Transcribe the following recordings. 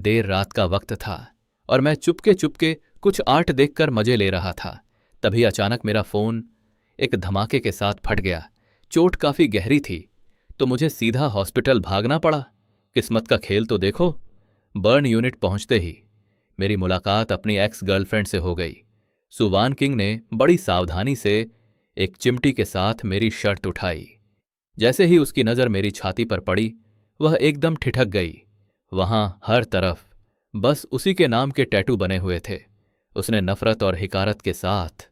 देर रात का वक्त था और मैं चुपके चुपके कुछ आर्ट देखकर मजे ले रहा था। तभी अचानक मेरा फोन एक धमाके के साथ फट गया। चोट काफी गहरी थी तो मुझे सीधा हॉस्पिटल भागना पड़ा। किस्मत का खेल तो देखो, बर्न यूनिट पहुंचते ही मेरी मुलाकात अपनी एक्स गर्लफ्रेंड से हो गई। सु वान किंग ने बड़ी सावधानी से एक चिमटी के साथ मेरी शर्ट उठाई। जैसे ही उसकी नज़र मेरी छाती पर पड़ी वह एकदम ठिठक गई। वहां हर तरफ बस उसी के नाम के टैटू बने हुए थे। उसने नफरत और हिकारत के साथ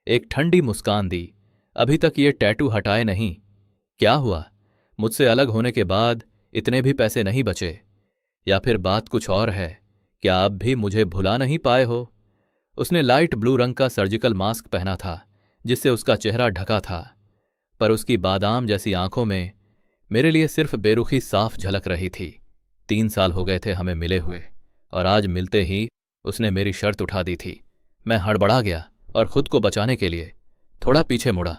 एक ठंडी मुस्कान दी। अभी तक ये टैटू हटाए नहीं। क्या हुआ? मुझसे अलग होने के बाद इतने भी पैसे नहीं बचे? या फिर बात कुछ और है? क्या आप भी मुझे भुला नहीं पाए हो? उसने लाइट ब्लू रंग का सर्जिकल मास्क पहना था जिससे उसका चेहरा ढका था, पर उसकी बादाम जैसी आंखों में मेरे लिए सिर्फ बेरुखी साफ झलक रही थी। 3 साल हो गए थे हमें मिले हुए और आज मिलते ही उसने मेरी शर्त उठा दी थी। मैं हड़बड़ा गया और खुद को बचाने के लिए थोड़ा पीछे मुड़ा।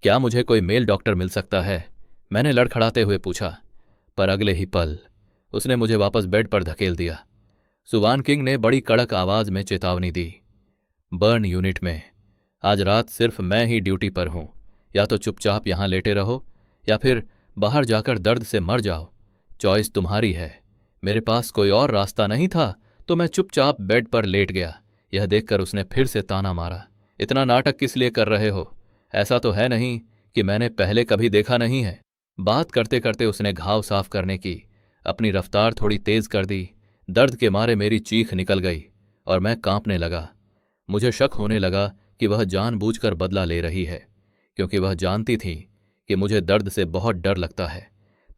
क्या मुझे कोई मेल डॉक्टर मिल सकता है? मैंने लड़खड़ाते हुए पूछा, पर अगले ही पल उसने मुझे वापस बेड पर धकेल दिया। सु वान किंग ने बड़ी कड़क आवाज में चेतावनी दी, बर्न यूनिट में आज रात सिर्फ मैं ही ड्यूटी पर हूं। या तो चुपचाप यहां लेटे रहो या फिर बाहर जाकर दर्द से मर जाओ। चॉइस तुम्हारी है। मेरे पास कोई और रास्ता नहीं था तो मैं चुपचाप बेड पर लेट गया। यह देखकर उसने फिर से ताना मारा, इतना नाटक किस लिए कर रहे हो? ऐसा तो है नहीं कि मैंने पहले कभी देखा नहीं है। बात करते करते उसने घाव साफ करने की अपनी रफ्तार थोड़ी तेज कर दी। दर्द के मारे मेरी चीख निकल गई और मैं कांपने लगा। मुझे शक होने लगा कि वह जानबूझकर बदला ले रही है, क्योंकि वह जानती थी कि मुझे दर्द से बहुत डर लगता है।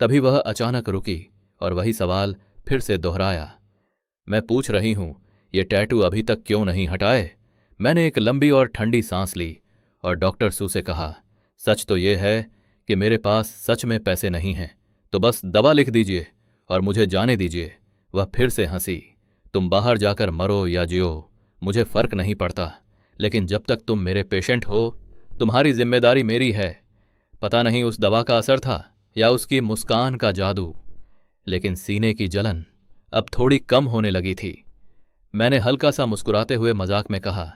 तभी वह अचानक रुकी और वही सवाल फिर से दोहराया, मैं पूछ रही हूं ये टैटू अभी तक क्यों नहीं हटाए? मैंने एक लंबी और ठंडी सांस ली और डॉक्टर सू से कहा, सच तो ये है कि मेरे पास सच में पैसे नहीं हैं, तो बस दवा लिख दीजिए और मुझे जाने दीजिए। वह फिर से हंसी, तुम बाहर जाकर मरो या जियो मुझे फर्क नहीं पड़ता, लेकिन जब तक तुम मेरे पेशेंट हो तुम्हारी जिम्मेदारी मेरी है। पता नहीं उस दवा का असर था या उसकी मुस्कान का जादू, लेकिन सीने की जलन अब थोड़ी कम होने लगी थी। मैंने हल्का सा मुस्कुराते हुए मजाक में कहा,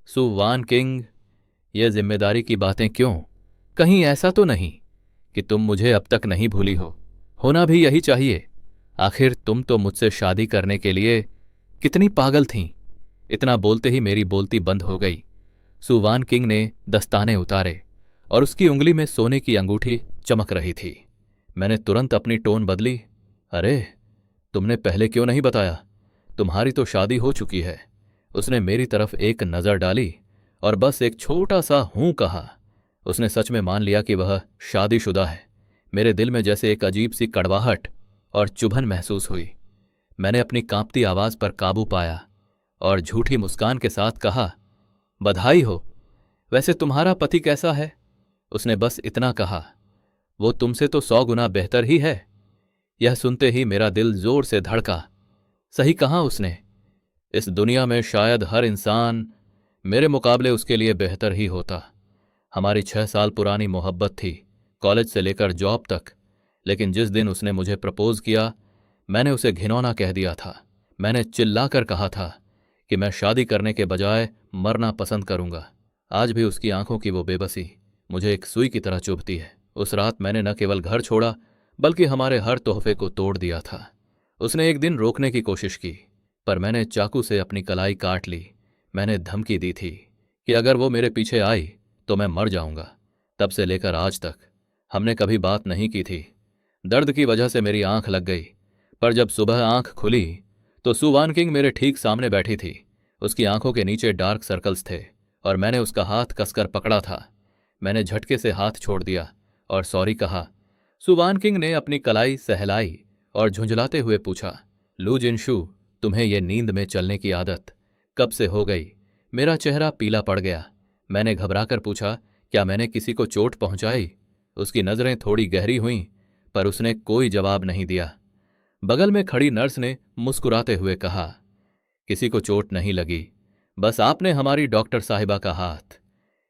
सु वान किंग, ये जिम्मेदारी की बातें क्यों? कहीं ऐसा तो नहीं कि तुम मुझे अब तक नहीं भूली हो? होना भी यही चाहिए। आखिर तुम तो मुझसे शादी करने के लिए कितनी पागल थीं। इतना बोलते ही मेरी बोलती बंद हो गई। सु वान किंग ने दस्ताने उतारे और उसकी उंगली में सोने की अंगूठी चमक रही थी। मैंने तुरंत अपनी टोन बदली, अरे तुमने पहले क्यों नहीं बताया? तुम्हारी तो शादी हो चुकी है। उसने मेरी तरफ एक नज़र डाली और बस एक छोटा सा हूं कहा। उसने सच में मान लिया कि वह शादीशुदा है। मेरे दिल में जैसे एक अजीब सी कड़वाहट और चुभन महसूस हुई। मैंने अपनी कांपती आवाज पर काबू पाया और झूठी मुस्कान के साथ कहा, बधाई हो। वैसे तुम्हारा पति कैसा है? उसने बस इतना कहा, वो तुमसे तो 100 गुना बेहतर ही है। यह सुनते ही मेरा दिल जोर से धड़का। सही कहा उसने। इस दुनिया में शायद हर इंसान मेरे मुकाबले उसके लिए बेहतर ही होता। हमारी 6 साल पुरानी मोहब्बत थी, कॉलेज से लेकर जॉब तक। लेकिन जिस दिन उसने मुझे प्रपोज किया मैंने उसे घिनौना कह दिया था। मैंने चिल्लाकर कहा था कि मैं शादी करने के बजाय मरना पसंद करूंगा। आज भी उसकी आंखों की वो बेबसी मुझे एक सुई की तरह चुभती है। उस रात मैंने न केवल घर छोड़ा बल्कि हमारे हर तोहफे को तोड़ दिया था। उसने एक दिन रोकने की कोशिश की, पर मैंने चाकू से अपनी कलाई काट ली। मैंने धमकी दी थी कि अगर वो मेरे पीछे आई तो मैं मर जाऊंगा। तब से लेकर आज तक हमने कभी बात नहीं की थी। दर्द की वजह से मेरी आंख लग गई, पर जब सुबह आंख खुली तो सु वान किंग मेरे ठीक सामने बैठी थी। उसकी आंखों के नीचे डार्क सर्कल्स थे और मैंने उसका हाथ कसकर पकड़ा था। मैंने झटके से हाथ छोड़ दिया और सॉरी कहा। सु वान किंग ने अपनी कलाई सहलाई और झुंझलाते हुए पूछा, लू जिनशु, तुम्हें ये नींद में चलने की आदत कब से हो गई? मेरा चेहरा पीला पड़ गया। मैंने घबराकर पूछा, क्या मैंने किसी को चोट पहुंचाई? उसकी नजरें थोड़ी गहरी हुईं, पर उसने कोई जवाब नहीं दिया। बगल में खड़ी नर्स ने मुस्कुराते हुए कहा, किसी को चोट नहीं लगी, बस आपने हमारी डॉक्टर साहिबा का हाथ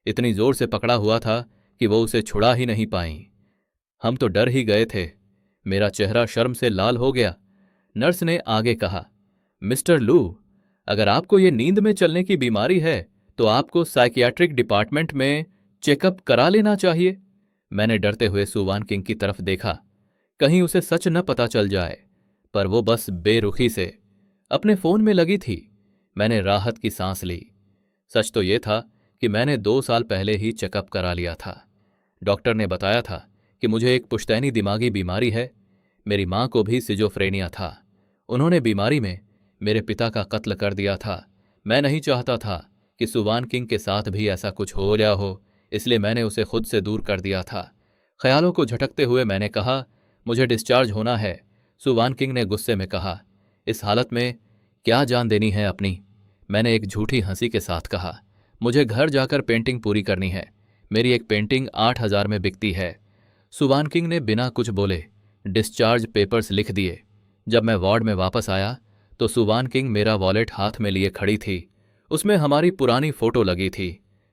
इतनी जोर से पकड़ा हुआ था कि वो उसे छुड़ा ही नहीं पाईं। हम तो डर ही गए थे। मेरा चेहरा शर्म से लाल हो गया। नर्स ने आगे कहा, मिस्टर लू, अगर आपको ये नींद में चलने की बीमारी है तो आपको साइकियाट्रिक डिपार्टमेंट में चेकअप करा लेना चाहिए। मैंने डरते हुए सुवान किंग की तरफ देखा, कहीं उसे सच न पता चल जाए, पर वो बस बेरुखी से अपने फोन में लगी थी। मैंने राहत की सांस ली। सच तो ये था कि मैंने 2 साल पहले ही चेकअप करा लिया था। डॉक्टर ने बताया था कि मुझे एक पुश्तैनी दिमागी बीमारी है। मेरी मां को भी सिजोफ्रेनिया था। उन्होंने बीमारी में मेरे पिता का कत्ल कर दिया था। मैं नहीं चाहता था कि सुवान किंग के साथ भी ऐसा कुछ हो गया हो, इसलिए मैंने उसे खुद से दूर कर दिया था। ख्यालों को झटकते हुए मैंने कहा, मुझे डिस्चार्ज होना है। सुवान किंग ने गुस्से में कहा, इस हालत में क्या जान देनी है अपनी? मैंने एक झूठी हंसी के साथ कहा, मुझे घर जाकर पेंटिंग पूरी करनी है। मेरी एक पेंटिंग 8,000 में बिकती है। सुवान किंग ने बिना कुछ बोले डिस्चार्ज पेपर्स लिख दिए। जब मैं वार्ड में वापस आया तो सुवान किंग मेरा वॉलेट हाथ में लिए खड़ी थी। उसमें हमारी पुरानी फोटो लगी थी।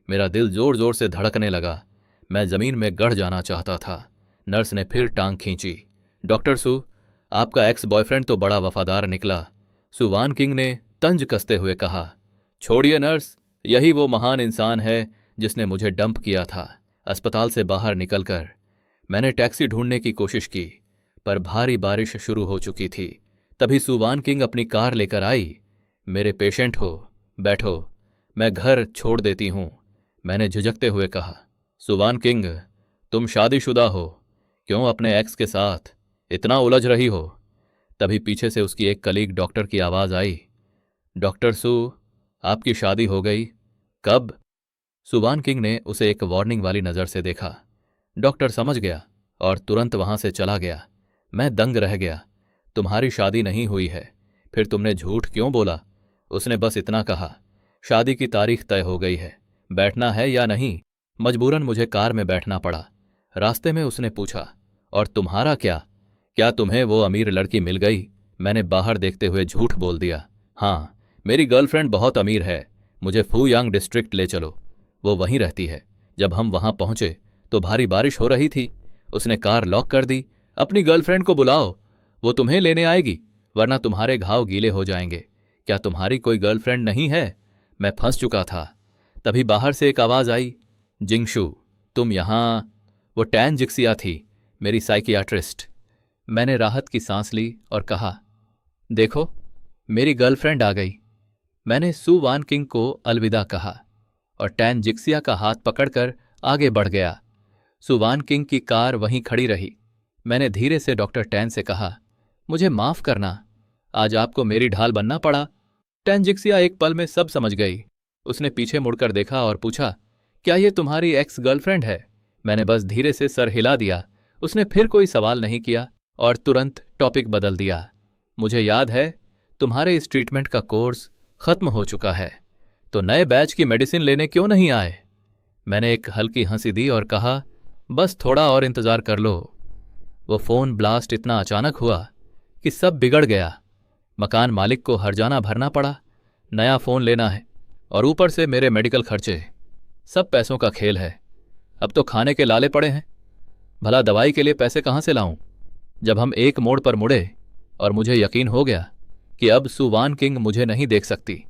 मेरा दिल जोर जोर से धड़कने लगा। मैं जमीन में गड़ जाना चाहता था। नर्स ने फिर टांग खींची। डॉक्टर सू, आपका एक्स बॉयफ्रेंड तो बड़ा वफादार निकला, सुवान किंग ने तंज कसते हुए कहा। छोड़िए नर्स, यही वो महान इंसान है जिसने मुझे डंप किया था। अस्पताल से बाहर निकलकर मैंने टैक्सी ढूंढने की कोशिश की, पर भारी बारिश शुरू हो चुकी थी। तभी सुवान किंग अपनी कार लेकर आई। मेरे पेशेंट हो, बैठो, मैं घर छोड़ देती हूं, मैंने झिझकते हुए कहा। सुवान किंग, तुम शादीशुदा हो, क्यों अपने एक्स के साथ इतना उलझ रही हो? तभी पीछे से उसकी एक कलीग डॉक्टर की आवाज आई। डॉक्टर सू, आपकी शादी हो गई? कब? सुवान किंग ने उसे एक वार्निंग वाली नजर से देखा। डॉक्टर समझ गया और तुरंत वहां से चला गया। मैं दंग रह गया। तुम्हारी शादी नहीं हुई है, फिर तुमने झूठ क्यों बोला? उसने बस इतना कहा, शादी की तारीख तय हो गई है, बैठना है या नहीं? मजबूरन मुझे कार में बैठना पड़ा। रास्ते में उसने पूछा, और तुम्हारा क्या तुम्हें वो अमीर लड़की मिल गई? मैंने बाहर देखते हुए झूठ बोल दिया। हाँ, मेरी गर्लफ्रेंड बहुत अमीर है, मुझे फूयांग डिस्ट्रिक्ट ले चलो, वो वहीं रहती है। जब हम वहां पहुंचे तो भारी बारिश हो रही थी। उसने कार लॉक कर दी। अपनी गर्लफ्रेंड को बुलाओ, वो तुम्हें लेने आएगी, वरना तुम्हारे घाव गीले हो जाएंगे। क्या तुम्हारी कोई गर्लफ्रेंड नहीं है? मैं फंस चुका था। तभी बाहर से एक आवाज आई, जिंगशू, तुम यहां? वो टैन जिक्सिया थी, मेरी साइकियाट्रिस्ट। मैंने राहत की सांस ली और कहा, देखो, मेरी गर्लफ्रेंड आ गई। मैंने सू वान किंग को अलविदा कहा और टैन जिक्सिया का हाथ पकड़कर आगे बढ़ गया। सुवान किंग की कार वहीं खड़ी रही। मैंने धीरे से डॉक्टर टैन से कहा, मुझे माफ करना, आज आपको मेरी ढाल बनना पड़ा। टैन जिक्सिया एक पल में सब समझ गई। उसने पीछे मुड़कर देखा और पूछा, क्या ये तुम्हारी एक्स गर्लफ्रेंड है? मैंने बस धीरे से सर हिला दिया। उसने फिर कोई सवाल नहीं किया और तुरंत टॉपिक बदल दिया। मुझे याद है, तुम्हारे इस ट्रीटमेंट का कोर्स खत्म हो चुका है, तो नए बैच की मेडिसिन लेने क्यों नहीं आए? मैंने एक हल्की हंसी दी और कहा, बस थोड़ा और इंतजार कर लो। वो फोन ब्लास्ट इतना अचानक हुआ कि सब बिगड़ गया। मकान मालिक को हर्जाना भरना पड़ा, नया फोन लेना है और ऊपर से मेरे मेडिकल खर्चे। सब पैसों का खेल है। अब तो खाने के लाले पड़े हैं, भला दवाई के लिए पैसे कहां से लाऊं? जब हम एक मोड़ पर मुड़े और मुझे यकीन हो गया कि अब सुवान किंग मुझे नहीं देख सकती,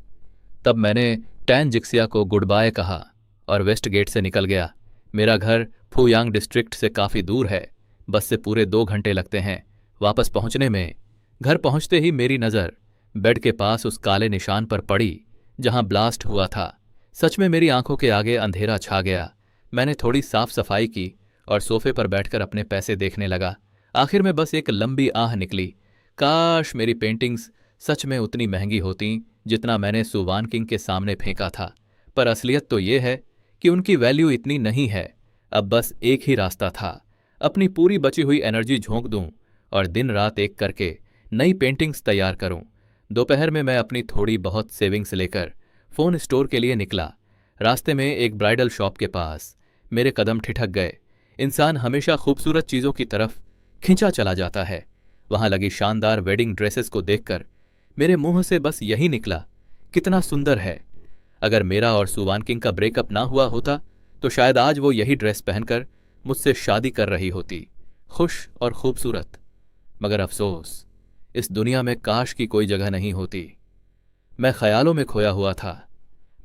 तब मैंने टैन जिक्सिया को गुड बाय कहा और वेस्ट गेट से निकल गया। मेरा घर फूयांग डिस्ट्रिक्ट से काफी दूर है, बस से पूरे 2 घंटे लगते हैं वापस पहुंचने में। घर पहुंचते ही मेरी नज़र बेड के पास उस काले निशान पर पड़ी जहां ब्लास्ट हुआ था। सच में मेरी आंखों के आगे अंधेरा छा गया। मैंने थोड़ी साफ सफाई की और सोफे पर बैठकर अपने पैसे देखने लगा। आखिर में बस एक लंबी आह निकली, काश मेरी पेंटिंग्स सच में उतनी महंगी होती जितना मैंने सुवान किंग के सामने फेंका था। पर असलियत तो ये है कि उनकी वैल्यू इतनी नहीं है। अब बस एक ही रास्ता था, अपनी पूरी बची हुई एनर्जी झोंक दूं और दिन रात एक करके नई पेंटिंग्स तैयार करूं। दोपहर में मैं अपनी थोड़ी बहुत सेविंग्स लेकर फोन स्टोर के लिए निकला। रास्ते में एक ब्राइडल शॉप के पास मेरे कदम ठिठक गए। इंसान हमेशा खूबसूरत चीज़ों की तरफ खिंचा चला जाता है। वहां लगी शानदार वेडिंग ड्रेसेस को देखकर मेरे मुंह से बस यही निकला, कितना सुंदर है। अगर मेरा और सुवान किंग का ब्रेकअप ना हुआ होता तो शायद आज वो यही ड्रेस पहनकर मुझसे शादी कर रही होती, खुश और खूबसूरत। मगर अफसोस, इस दुनिया में काश की कोई जगह नहीं होती। मैं ख्यालों में खोया हुआ था।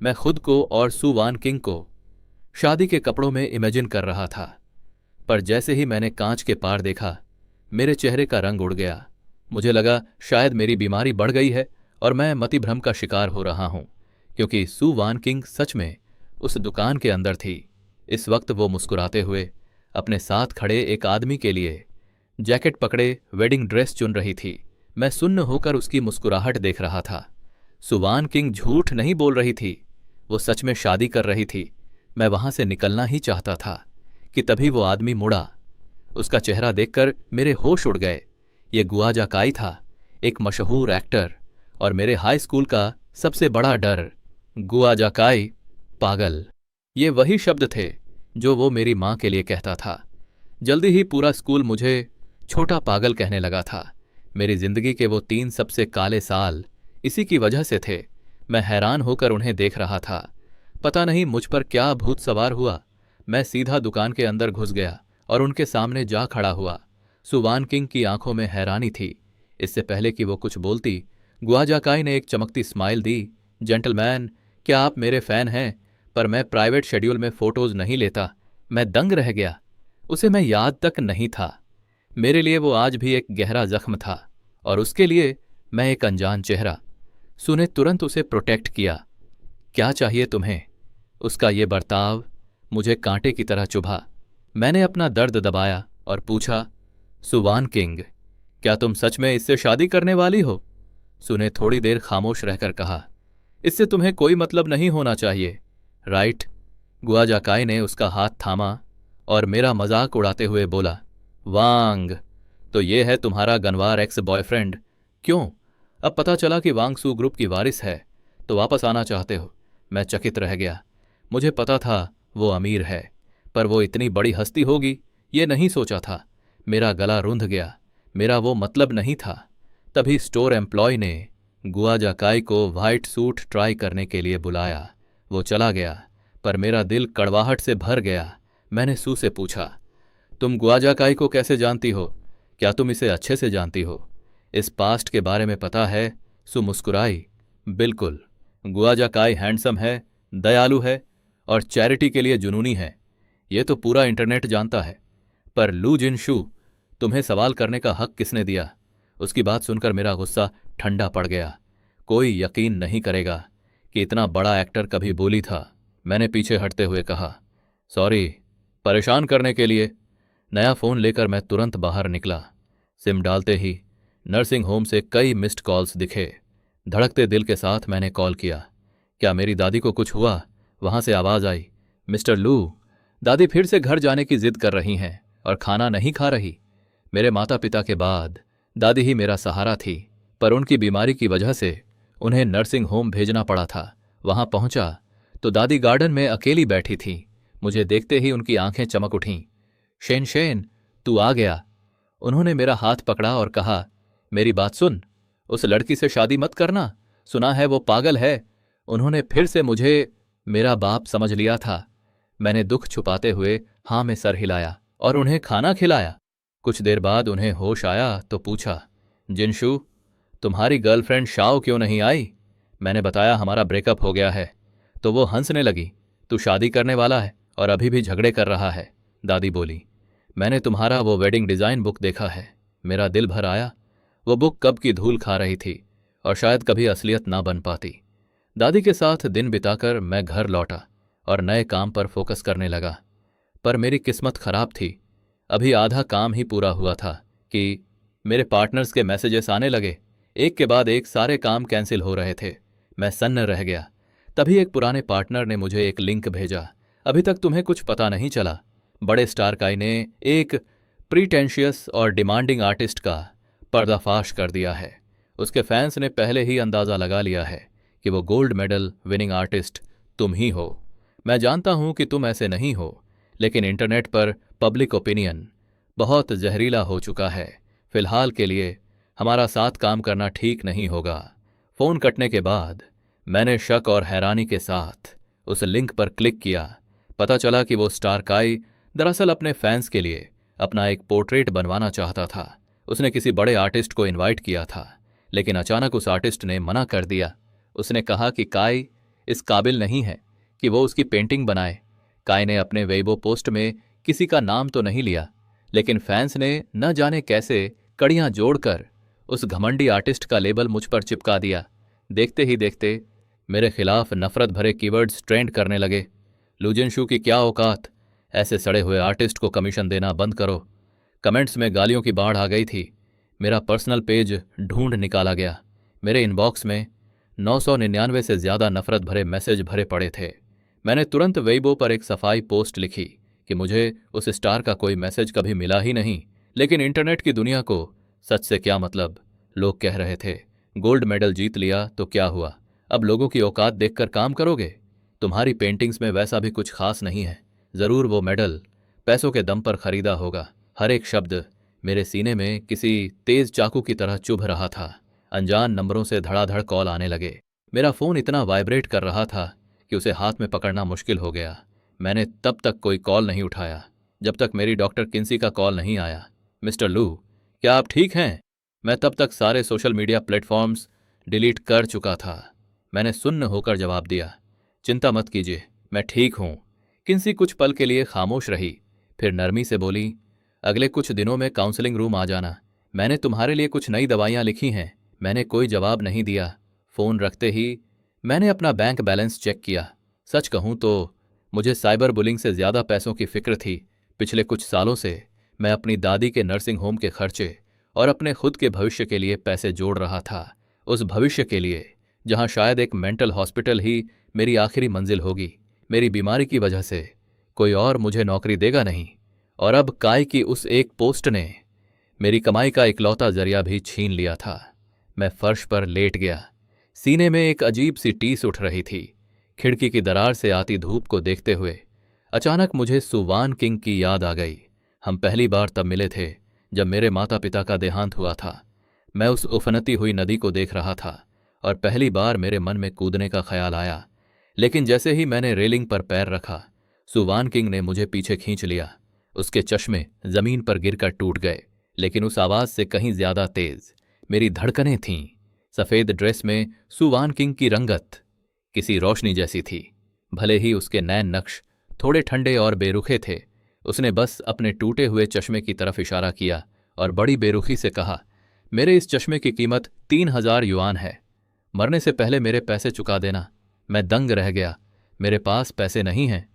मैं खुद को और सू वान किंग को शादी के कपड़ों में इमेजिन कर रहा था। पर जैसे ही मैंने कांच के पार देखा, मेरे चेहरे का रंग उड़ गया। मुझे लगा शायद मेरी बीमारी बढ़ गई है और मैं मतिभ्रम का शिकार हो रहा हूं, क्योंकि सू वान किंग सच में उस दुकान के अंदर थी। इस वक्त वो मुस्कुराते हुए अपने साथ खड़े एक आदमी के लिए जैकेट पकड़े वेडिंग ड्रेस चुन रही थी। मैं सुन्न होकर उसकी मुस्कुराहट देख रहा था। सू वान किंग झूठ नहीं बोल रही थी, वो सच में शादी कर रही थी। मैं वहां से निकलना ही चाहता था कि तभी वो आदमी मुड़ा। उसका चेहरा देखकर मेरे होश उड़ गए। ये गुआ जाकाई था, एक मशहूर एक्टर और मेरे हाई स्कूल का सबसे बड़ा डर। गुआ जाकाई, पागल, ये वही शब्द थे जो वो मेरी मां के लिए कहता था। जल्दी ही पूरा स्कूल मुझे छोटा पागल कहने लगा था। मेरी जिंदगी के वो 3 सबसे काले साल इसी की वजह से थे। मैं हैरान होकर उन्हें देख रहा था। पता नहीं मुझ पर क्या भूत सवार हुआ। मैं सीधा दुकान के अंदर घुस गया और उनके सामने जा खड़ा हुआ। सू वान किंग की आंखों में हैरानी थी। इससे पहले कि वो कुछ बोलती, गुआ जाकाई ने एक चमकती स्माइल दी। जेंटलमैन, क्या आप मेरे फैन हैं? पर मैं प्राइवेट शेड्यूल में फोटोज नहीं लेता। मैं दंग रह गया। उसे मैं याद तक नहीं था। मेरे लिए वो आज भी एक गहरा जख्म था और उसके लिए मैं एक अनजान चेहरा। सू ने तुरंत उसे प्रोटेक्ट किया। क्या चाहिए तुम्हें? उसका ये बर्ताव मुझे कांटे की तरह चुभा। मैंने अपना दर्द दबाया और पूछा, सू वान किंग, क्या तुम सच में इससे शादी करने वाली हो? सू ने थोड़ी देर खामोश रहकर कहा, इससे तुम्हें कोई मतलब नहीं होना चाहिए, राइट? गुआ जाकाई ने उसका हाथ थामा और मेरा मजाक उड़ाते हुए बोला, वांग, तो ये है तुम्हारा गनवार एक्स बॉयफ्रेंड? क्यों? अब पता चला कि वांग सू ग्रुप की वारिस है, तो वापस आना चाहते हो? मैं चकित रह गया। मुझे पता था वो अमीर है, पर वो इतनी बड़ी हस्ती होगी ये नहीं सोचा था। मेरा गला रुंध गया। मेरा वो मतलब नहीं था। तभी स्टोर एम्प्लॉय ने गुआ जाकाई को व्हाइट सूट ट्राई करने के लिए बुलाया। वो चला गया, पर मेरा दिल कड़वाहट से भर गया। मैंने सू से पूछा, तुम गुआ जाकाई को कैसे जानती हो? क्या तुम इसे अच्छे से जानती हो? इस पास्ट के बारे में पता है? सू मुस्कुराई। बिल्कुल। गुआ जाकाई हैंडसम है, दयालु है और चैरिटी के लिए जुनूनी है। ये तो पूरा इंटरनेट जानता है। पर लू जिनशू, तुम्हें सवाल करने का हक किसने दिया? उसकी बात सुनकर मेरा गुस्सा ठंडा पड़ गया। कोई यकीन नहीं करेगा कि इतना बड़ा एक्टर कभी बोली था। मैंने पीछे हटते हुए कहा, सॉरी, परेशान करने के लिए। नया फोन लेकर मैं तुरंत बाहर निकला। सिम डालते ही नर्सिंग होम से कई मिस्ड कॉल्स दिखे। धड़कते दिल के साथ मैंने कॉल किया। क्या मेरी दादी को कुछ हुआ? वहां से आवाज आई, मिस्टर लू, दादी फिर से घर जाने की जिद कर रही हैं और खाना नहीं खा रही। मेरे माता पिता के बाद दादी ही मेरा सहारा थी, पर उनकी बीमारी की वजह से उन्हें नर्सिंग होम भेजना पड़ा था। वहां पहुंचा तो दादी गार्डन में अकेली बैठी थी। मुझे देखते ही उनकी आंखें चमक उठीं। शेन शेन, तू आ गया। उन्होंने मेरा हाथ पकड़ा और कहा, मेरी बात सुन, उस लड़की से शादी मत करना। सुना है वो पागल है। उन्होंने फिर से मुझे मेरा बाप समझ लिया था। मैंने दुख छुपाते हुए हाँ में सर हिलाया और उन्हें खाना खिलाया। कुछ देर बाद उन्हें होश आया तो पूछा, जिनशू, तुम्हारी गर्लफ्रेंड शाओ क्यों नहीं आई? मैंने बताया हमारा ब्रेकअप हो गया है। तो वो हंसने लगी। तू शादी करने वाला है और अभी भी झगड़े कर रहा है, दादी बोली। मैंने तुम्हारा वो वेडिंग डिज़ाइन बुक देखा है। मेरा दिल भर आया। वो बुक कब की धूल खा रही थी और शायद कभी असलियत ना बन पाती। दादी के साथ दिन बिताकर मैं घर लौटा और नए काम पर फोकस करने लगा। पर मेरी किस्मत खराब थी। अभी आधा काम ही पूरा हुआ था कि मेरे पार्टनर्स के मैसेजेस आने लगे। एक के बाद एक सारे काम कैंसिल हो रहे थे। मैं सन्न रह गया। तभी एक पुराने पार्टनर ने मुझे एक लिंक भेजा। अभी तक तुम्हें कुछ पता नहीं चला, बड़े स्टार काई ने एक प्रीटेंशियस और डिमांडिंग आर्टिस्ट का पर्दाफाश कर दिया है। उसके फैंस ने पहले ही अंदाज़ा लगा लिया है कि वो गोल्ड मेडल विनिंग आर्टिस्ट तुम ही हो। मैं जानता हूं कि तुम ऐसे नहीं हो, लेकिन इंटरनेट पर पब्लिक ओपिनियन बहुत जहरीला हो चुका है। फिलहाल के लिए हमारा साथ काम करना ठीक नहीं होगा। फ़ोन कटने के बाद मैंने शक और हैरानी के साथ उस लिंक पर क्लिक किया। पता चला कि वो स्टार काई दरअसल अपने फैंस के लिए अपना एक पोर्ट्रेट बनवाना चाहता था। उसने किसी बड़े आर्टिस्ट को इनवाइट किया था, लेकिन अचानक उस आर्टिस्ट ने मना कर दिया। उसने कहा कि काई इस काबिल नहीं है कि वो उसकी पेंटिंग बनाए। काई ने अपने वेइबो पोस्ट में किसी का नाम तो नहीं लिया, लेकिन फैंस ने न जाने कैसे कड़ियां जोड़कर उस घमंडी आर्टिस्ट का लेबल मुझ पर चिपका दिया। देखते ही देखते मेरे खिलाफ नफरत भरे कीवर्ड्स ट्रेंड करने लगे। लुजिनशू की क्या औकात, ऐसे सड़े हुए आर्टिस्ट को कमीशन देना बंद करो। कमेंट्स में गालियों की बाढ़ आ गई थी। मेरा पर्सनल पेज ढूंढ निकाला गया। मेरे इनबॉक्स में 999 से ज्यादा नफरत भरे मैसेज भरे पड़े थे। मैंने तुरंत वेइबो पर एक सफाई पोस्ट लिखी कि मुझे उस स्टार का कोई मैसेज कभी मिला ही नहीं, लेकिन इंटरनेट की दुनिया को सच से क्या मतलब। लोग कह रहे थे गोल्ड मेडल जीत लिया तो क्या हुआ, अब लोगों की औकात देखकर काम करोगे। तुम्हारी पेंटिंग्स में वैसा भी कुछ खास नहीं है, जरूर वो मेडल पैसों के दम पर खरीदा होगा। हर एक शब्द मेरे सीने में किसी तेज चाकू की तरह चुभ रहा था। अनजान नंबरों से धड़ाधड़ कॉल आने लगे। मेरा फोन इतना वाइब्रेट कर रहा था कि उसे हाथ में पकड़ना मुश्किल हो गया। मैंने तब तक कोई कॉल नहीं उठाया जब तक मेरी डॉक्टर किन्सी का कॉल नहीं आया। मिस्टर लू, क्या आप ठीक हैं? मैं तब तक सारे सोशल मीडिया प्लेटफॉर्म्स डिलीट कर चुका था। मैंने सुन्न होकर जवाब दिया, चिंता मत कीजिए, मैं ठीक हूं। किन्सी कुछ पल के लिए खामोश रही, फिर नरमी से बोली, अगले कुछ दिनों में काउंसलिंग रूम आ जाना, मैंने तुम्हारे लिए कुछ नई दवाइयां लिखी हैं। मैंने कोई जवाब नहीं दिया। फोन रखते ही मैंने अपना बैंक बैलेंस चेक किया। सच कहूं तो मुझे साइबर बुलिंग से ज्यादा पैसों की फिक्र थी। पिछले कुछ सालों से मैं अपनी दादी के नर्सिंग होम के खर्चे और अपने खुद के भविष्य के लिए पैसे जोड़ रहा था। उस भविष्य के लिए जहां शायद एक मेंटल हॉस्पिटल ही मेरी आखिरी मंजिल होगी। मेरी बीमारी की वजह से कोई और मुझे नौकरी देगा नहीं, और अब काई की उस एक पोस्ट ने मेरी कमाई का इकलौता जरिया भी छीन लिया था। मैं फर्श पर लेट गया। सीने में एक अजीब सी टीस उठ रही थी। खिड़की की दरार से आती धूप को देखते हुए अचानक मुझे सुवान किंग की याद आ गई। हम पहली बार तब मिले थे जब मेरे माता पिता का देहांत हुआ था। मैं उस उफनती हुई नदी को देख रहा था और पहली बार मेरे मन में कूदने का ख्याल आया, लेकिन जैसे ही मैंने रेलिंग पर पैर रखा, सुवान किंग ने मुझे पीछे खींच लिया। उसके चश्मे जमीन पर गिरकर टूट गए, लेकिन उस आवाज से कहीं ज्यादा तेज मेरी धड़कनें थीं। सफेद ड्रेस में सुवान किंग की रंगत किसी रोशनी जैसी थी। भले ही उसके नैन नक्श थोड़े ठंडे और बेरुखे थे, उसने बस अपने टूटे हुए चश्मे की तरफ इशारा किया और बड़ी बेरुखी से कहा, मेरे इस चश्मे की कीमत 3000 युआन है। मरने से पहले मेरे पैसे चुका देना। मैं दंग रह गया। मेरे पास पैसे नहीं हैं।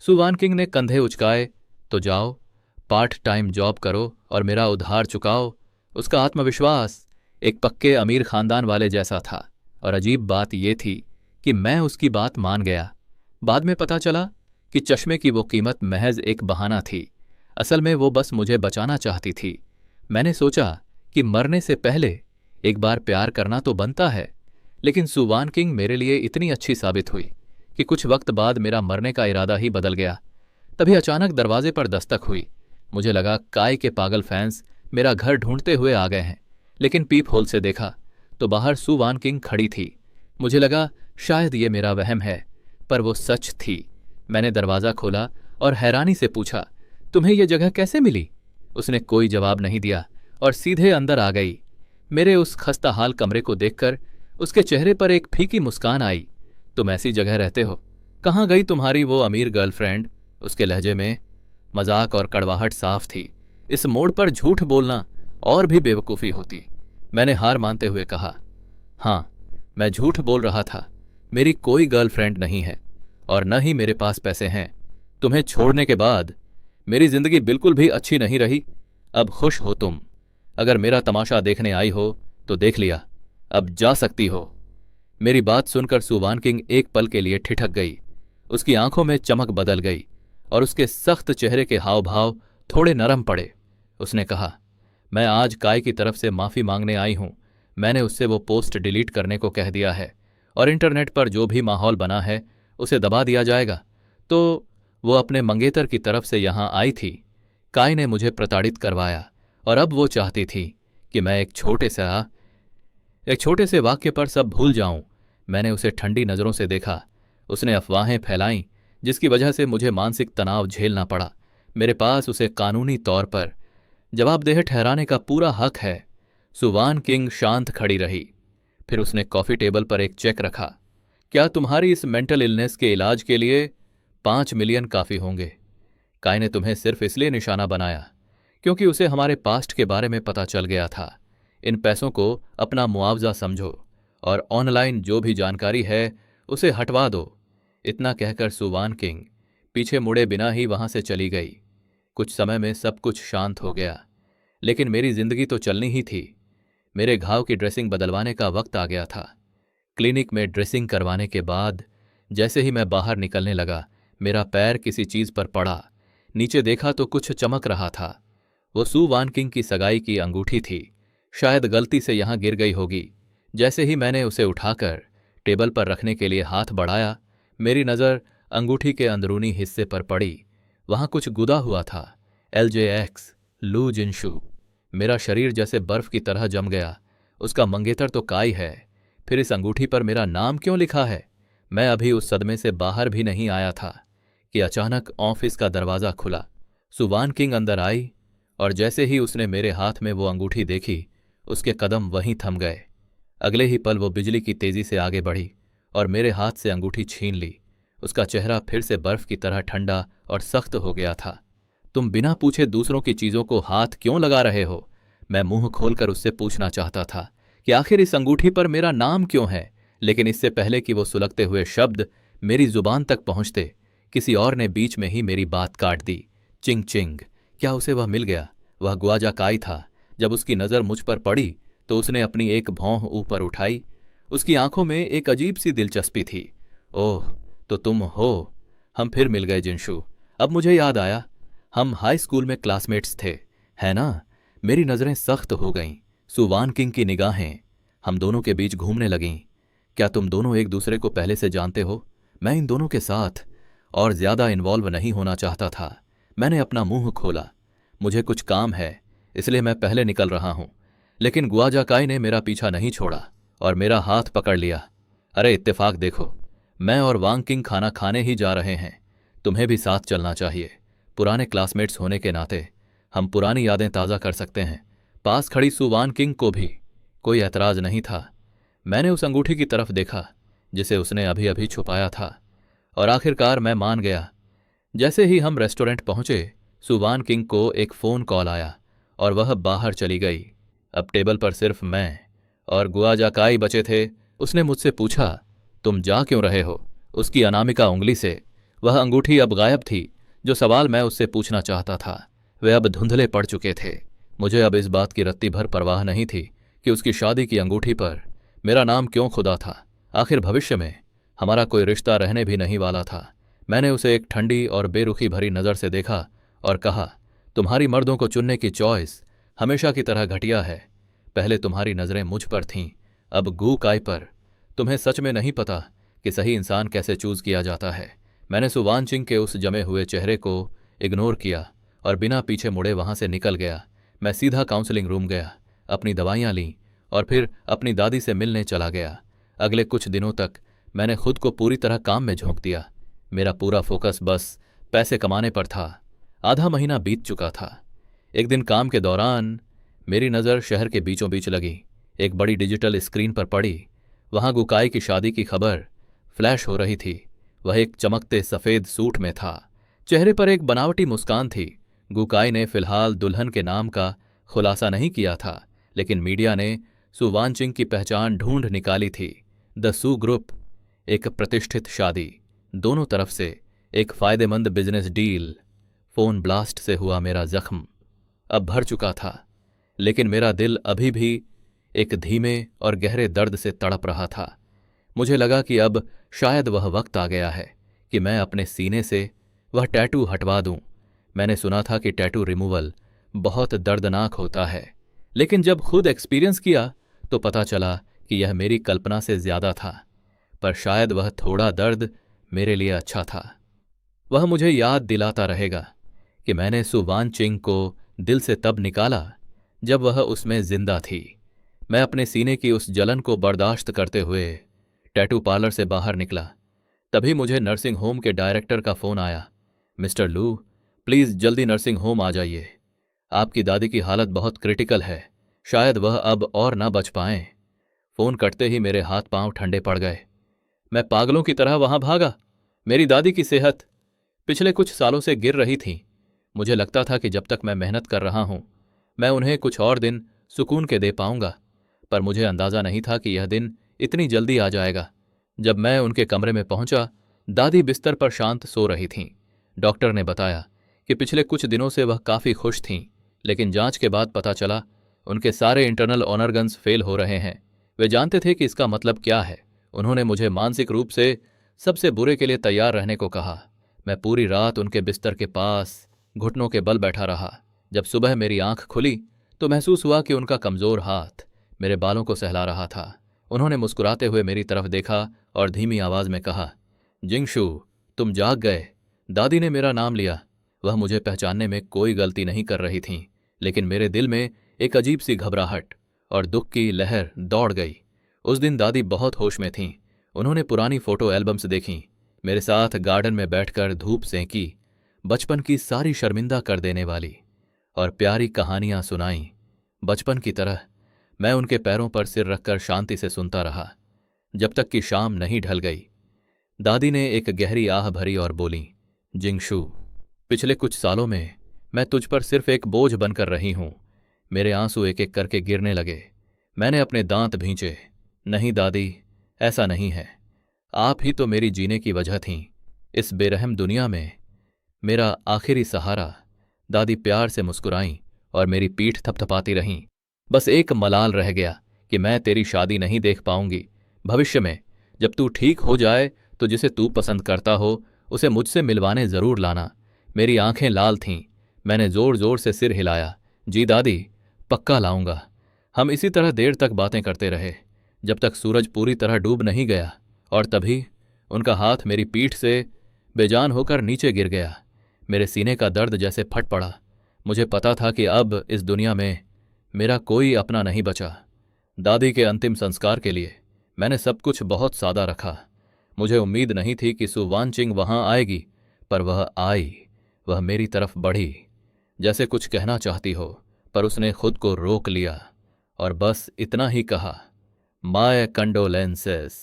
सुवान किंग ने कंधे उचकाए, तो जाओ पार्ट टाइम जॉब करो और मेरा उधार चुकाओ। उसका आत्मविश्वास एक पक्के अमीर खानदान वाले जैसा था, और अजीब बात यह थी कि मैं उसकी बात मान गया। बाद में पता चला कि चश्मे की वो कीमत महज एक बहाना थी। असल में वो बस मुझे बचाना चाहती थी। मैंने सोचा कि मरने से पहले एक बार प्यार करना तो बनता है, लेकिन सुवान किंग मेरे लिए इतनी अच्छी साबित हुई कि कुछ वक्त बाद मेरा मरने का इरादा ही बदल गया। तभी अचानक दरवाजे पर दस्तक हुई। मुझे लगा काई के पागल फैंस मेरा घर ढूंढते हुए आ गए हैं, लेकिन पीप होल से देखा तो बाहर सुवान किंग खड़ी थी। मुझे लगा शायद ये मेरा वहम है, पर वो सच थी। मैंने दरवाज़ा खोला और हैरानी से पूछा, तुम्हें यह जगह कैसे मिली? उसने कोई जवाब नहीं दिया और सीधे अंदर आ गई। मेरे उस खस्ताहाल कमरे को देखकर उसके चेहरे पर एक फीकी मुस्कान आई। तुम ऐसी जगह रहते हो? कहाँ गई तुम्हारी वो अमीर गर्लफ्रेंड? उसके लहजे में मजाक और कड़वाहट साफ थी। इस मोड़ पर झूठ बोलना और भी बेवकूफ़ी होती। मैंने हार मानते हुए कहा, हाँ, मैं झूठ बोल रहा था। मेरी कोई गर्लफ्रेंड नहीं है और न ही मेरे पास पैसे हैं। तुम्हें छोड़ने के बाद मेरी जिंदगी बिल्कुल भी अच्छी नहीं रही। अब खुश हो तुम। अगर मेरा तमाशा देखने आई हो तो देख लिया, अब जा सकती हो। मेरी बात सुनकर सुवान किंग एक पल के लिए ठिठक गई। उसकी आंखों में चमक बदल गई और उसके सख्त चेहरे के हाव भाव थोड़े नरम पड़े। उसने कहा, मैं आज काई की तरफ से माफी मांगने आई हूं। मैंने उससे वो पोस्ट डिलीट करने को कह दिया है और इंटरनेट पर जो भी माहौल बना है उसे दबा दिया जाएगा। तो वो अपने मंगेतर की तरफ से यहां आई थी। काई ने मुझे प्रताड़ित करवाया और अब वो चाहती थी कि मैं एक छोटे से वाक्य पर सब भूल जाऊं। मैंने उसे ठंडी नजरों से देखा। उसने अफवाहें फैलाईं जिसकी वजह से मुझे मानसिक तनाव झेलना पड़ा। मेरे पास उसे कानूनी तौर पर जवाबदेह ठहराने का पूरा हक है। सुवान किंग शांत खड़ी रही। फिर उसने कॉफ़ी टेबल पर एक चेक रखा। क्या तुम्हारी इस मेंटल इलनेस के इलाज के लिए 5 मिलियन काफ़ी होंगे। काय ने तुम्हें सिर्फ इसलिए निशाना बनाया क्योंकि उसे हमारे पास्ट के बारे में पता चल गया था। इन पैसों को अपना मुआवजा समझो और ऑनलाइन जो भी जानकारी है उसे हटवा दो। इतना कहकर सुवान किंग पीछे मुड़े बिना ही वहां से चली गई। कुछ समय में सब कुछ शांत हो गया, लेकिन मेरी जिंदगी तो चलनी ही थी। मेरे घाव की ड्रेसिंग बदलवाने का वक्त आ गया था। क्लिनिक में ड्रेसिंग करवाने के बाद जैसे ही मैं बाहर निकलने लगा, मेरा पैर किसी चीज पर पड़ा। नीचे देखा तो कुछ चमक रहा था। वो सू वान किंग की सगाई की अंगूठी थी। शायद गलती से यहां गिर गई होगी। जैसे ही मैंने उसे उठाकर टेबल पर रखने के लिए हाथ बढ़ाया, मेरी नज़र अंगूठी के अंदरूनी हिस्से पर पड़ी। वहां कुछ गुदा हुआ था, LJX लू जिनशू। मेरा शरीर जैसे बर्फ की तरह जम गया। उसका मंगेतर तो काई है, फिर इस अंगूठी पर मेरा नाम क्यों लिखा है? मैं अभी उस सदमे से बाहर भी नहीं आया था कि अचानक ऑफिस का दरवाज़ा खुला। सुवान किंग अंदर आई और जैसे ही उसने मेरे हाथ में वो अंगूठी देखी, उसके कदम वहीं थम गए। अगले ही पल वो बिजली की तेजी से आगे बढ़ी और मेरे हाथ से अंगूठी छीन ली। उसका चेहरा फिर से बर्फ की तरह ठंडा और सख्त हो गया था। तुम बिना पूछे दूसरों की चीजों को हाथ क्यों लगा रहे हो? मैं मुंह खोलकर उससे पूछना चाहता था कि आखिर इस अंगूठी पर मेरा नाम क्यों है, लेकिन इससे पहले कि वो सुलगते हुए शब्द मेरी जुबान तक पहुंचते, किसी और ने बीच में ही मेरी बात काट दी। चिंग चिंग। क्या उसे वह मिल गया? वह ग्वाजा काई था। जब उसकी नजर मुझ पर पड़ी तो उसने अपनी एक भौं ऊपर उठाई। उसकी आंखों में एक अजीब सी दिलचस्पी थी। ओह, तो तुम हो। हम फिर मिल गए जिनशू। अब मुझे याद आया, हम हाई स्कूल में क्लासमेट्स थे, है ना? मेरी नजरें सख्त हो गईं। सुवान किंग की निगाहें हम दोनों के बीच घूमने लगीं। क्या तुम दोनों एक दूसरे को पहले से जानते हो? मैं इन दोनों के साथ और ज्यादा इन्वॉल्व नहीं होना चाहता था। मैंने अपना मुंह खोला। मुझे कुछ काम है, इसलिए मैं पहले निकल रहा हूं। लेकिन ग्वाजा काई ने मेरा पीछा नहीं छोड़ा और मेरा हाथ पकड़ लिया। अरे इत्तेफाक देखो, मैं और वांग किंग खाना खाने ही जा रहे हैं। तुम्हें भी साथ चलना चाहिए। पुराने क्लासमेट्स होने के नाते हम पुरानी यादें ताज़ा कर सकते हैं। पास खड़ी सुवान किंग को भी कोई ऐतराज नहीं था। मैंने उस अंगूठी की तरफ देखा जिसे उसने अभी अभी छुपाया था और आखिरकार मैं मान गया। जैसे ही हम रेस्टोरेंट पहुंचे, सुवान किंग को एक फ़ोन कॉल आया और वह बाहर चली गई। अब टेबल पर सिर्फ मैं और ग्वाजा काई बचे थे। उसने मुझसे पूछा, तुम जा क्यों रहे हो? उसकी अनामिका उंगली से वह अंगूठी अब गायब थी। जो सवाल मैं उससे पूछना चाहता था वे अब धुंधले पड़ चुके थे। मुझे अब इस बात की रत्ती भर परवाह नहीं थी कि उसकी शादी की अंगूठी पर मेरा नाम क्यों खुदा था। आखिर भविष्य में हमारा कोई रिश्ता रहने भी नहीं वाला था। मैंने उसे एक ठंडी और बेरुखी भरी नज़र से देखा और कहा, तुम्हारी मर्दों को चुनने की चॉइस हमेशा की तरह घटिया है। पहले तुम्हारी नज़रें मुझ पर थीं, अब गू काई पर। तुम्हें सच में नहीं पता कि सही इंसान कैसे चूज किया जाता है। मैंने सुवान चिंग के उस जमे हुए चेहरे को इग्नोर किया और बिना पीछे मुड़े वहां से निकल गया। मैं सीधा काउंसलिंग रूम गया, अपनी दवाइयां लीं और फिर अपनी दादी से मिलने चला गया। अगले कुछ दिनों तक मैंने खुद को पूरी तरह काम में झोंक दिया। मेरा पूरा फोकस बस पैसे कमाने पर था। आधा महीना बीत चुका था। एक दिन काम के दौरान मेरी नज़र शहर के बीचों बीच लगी। एक बड़ी डिजिटल स्क्रीन पर पड़ी। वहां गुकाई की शादी की खबर फ्लैश हो रही थी। वह एक चमकते सफ़ेद सूट में था। चेहरे पर एक बनावटी मुस्कान थी। गुकाई ने फिलहाल दुल्हन के नाम का खुलासा नहीं किया था, लेकिन मीडिया ने सुवान चिंग की पहचान ढूंढ निकाली थी। द सू ग्रुप, एक प्रतिष्ठित शादी, दोनों तरफ से एक फायदेमंद बिजनेस डील। फोन ब्लास्ट से हुआ मेरा जख्म अब भर चुका था, लेकिन मेरा दिल अभी भी एक धीमे और गहरे दर्द से तड़प रहा था। मुझे लगा कि अब शायद वह वक्त आ गया है कि मैं अपने सीने से वह टैटू हटवा दूं। मैंने सुना था कि टैटू रिमूवल बहुत दर्दनाक होता है, लेकिन जब खुद एक्सपीरियंस किया तो पता चला कि यह मेरी कल्पना से ज्यादा था। पर शायद वह थोड़ा दर्द मेरे लिए अच्छा था। वह मुझे याद दिलाता रहेगा कि मैंने सुवान चिंग को दिल से तब निकाला जब वह उसमें जिंदा थी। मैं अपने सीने की उस जलन को बर्दाश्त करते हुए टैटू पार्लर से बाहर निकला। तभी मुझे नर्सिंग होम के डायरेक्टर का फोन आया। मिस्टर लू, प्लीज जल्दी नर्सिंग होम आ जाइए। आपकी दादी की हालत बहुत क्रिटिकल है, शायद वह अब और ना बच पाएं। फोन कटते ही मेरे हाथ पांव ठंडे पड़ गए। मैं पागलों की तरह वहां भागा। मेरी दादी की सेहत पिछले कुछ सालों से गिर रही थी। मुझे लगता था कि जब तक मैं मेहनत कर रहा हूं मैं उन्हें कुछ और दिन सुकून के दे पाऊंगा, पर मुझे अंदाजा नहीं था कि यह दिन इतनी जल्दी आ जाएगा। जब मैं उनके कमरे में पहुंचा, दादी बिस्तर पर शांत सो रही थीं। डॉक्टर ने बताया कि पिछले कुछ दिनों से वह काफी खुश थीं, लेकिन जांच के बाद पता चला उनके सारे इंटरनल ऑर्गन्स फेल हो रहे हैं। वे जानते थे कि इसका मतलब क्या है। उन्होंने मुझे मानसिक रूप से सबसे बुरे के लिए तैयार रहने को कहा। मैं पूरी रात उनके बिस्तर के पास घुटनों के बल बैठा रहा। जब सुबह मेरी आंख खुली तो महसूस हुआ कि उनका कमजोर हाथ मेरे बालों को सहला रहा था। उन्होंने मुस्कुराते हुए मेरी तरफ देखा और धीमी आवाज में कहा, जिंगशू, तुम जाग गए। दादी ने मेरा नाम लिया। वह मुझे पहचानने में कोई गलती नहीं कर रही थीं, लेकिन मेरे दिल में एक अजीब सी घबराहट और दुख की लहर दौड़ गई। उस दिन दादी बहुत होश में थीं। उन्होंने पुरानी फोटो एल्बम्स देखीं, मेरे साथ गार्डन में बैठकर धूप सेंकी, बचपन की सारी शर्मिंदा कर देने वाली और प्यारी कहानियां सुनाईं। बचपन की तरह मैं उनके पैरों पर सिर रखकर शांति से सुनता रहा, जब तक कि शाम नहीं ढल गई। दादी ने एक गहरी आह भरी और बोली, जिंगशू, पिछले कुछ सालों में मैं तुझ पर सिर्फ एक बोझ बनकर रही हूं। मेरे आंसू एक एक करके गिरने लगे। मैंने अपने दांत भींचे। नहीं दादी, ऐसा नहीं है। आप ही तो मेरी जीने की वजह थीं। इस बेरहम दुनिया में मेरा आखिरी सहारा। दादी प्यार से मुस्कुराईं और मेरी पीठ थपथपाती रहीं। बस एक मलाल रह गया कि मैं तेरी शादी नहीं देख पाऊंगी। भविष्य में जब तू ठीक हो जाए तो जिसे तू पसंद करता हो उसे मुझसे मिलवाने जरूर लाना। मेरी आंखें लाल थीं। मैंने जोर जोर से सिर हिलाया। जी दादी, पक्का लाऊंगा। हम इसी तरह देर तक बातें करते रहे, जब तक सूरज पूरी तरह डूब नहीं गया, और तभी उनका हाथ मेरी पीठ से बेजान होकर नीचे गिर गया। मेरे सीने का दर्द जैसे फट पड़ा। मुझे पता था कि अब इस दुनिया में मेरा कोई अपना नहीं बचा। दादी के अंतिम संस्कार के लिए मैंने सब कुछ बहुत सादा रखा। मुझे उम्मीद नहीं थी कि सु वानचिंग वहां आएगी, पर वह आई। वह मेरी तरफ बढ़ी, जैसे कुछ कहना चाहती हो, पर उसने खुद को रोक लिया और बस इतना ही कहा, माय कंडोलेंसेस।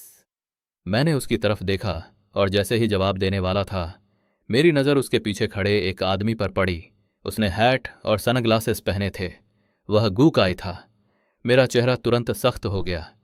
मैंने उसकी तरफ देखा और जैसे ही जवाब देने वाला था, मेरी नज़र उसके पीछे खड़े एक आदमी पर पड़ी। उसने हैट और सनग्लासेस पहने थे। वह गूकाई था। मेरा चेहरा तुरंत सख्त हो गया।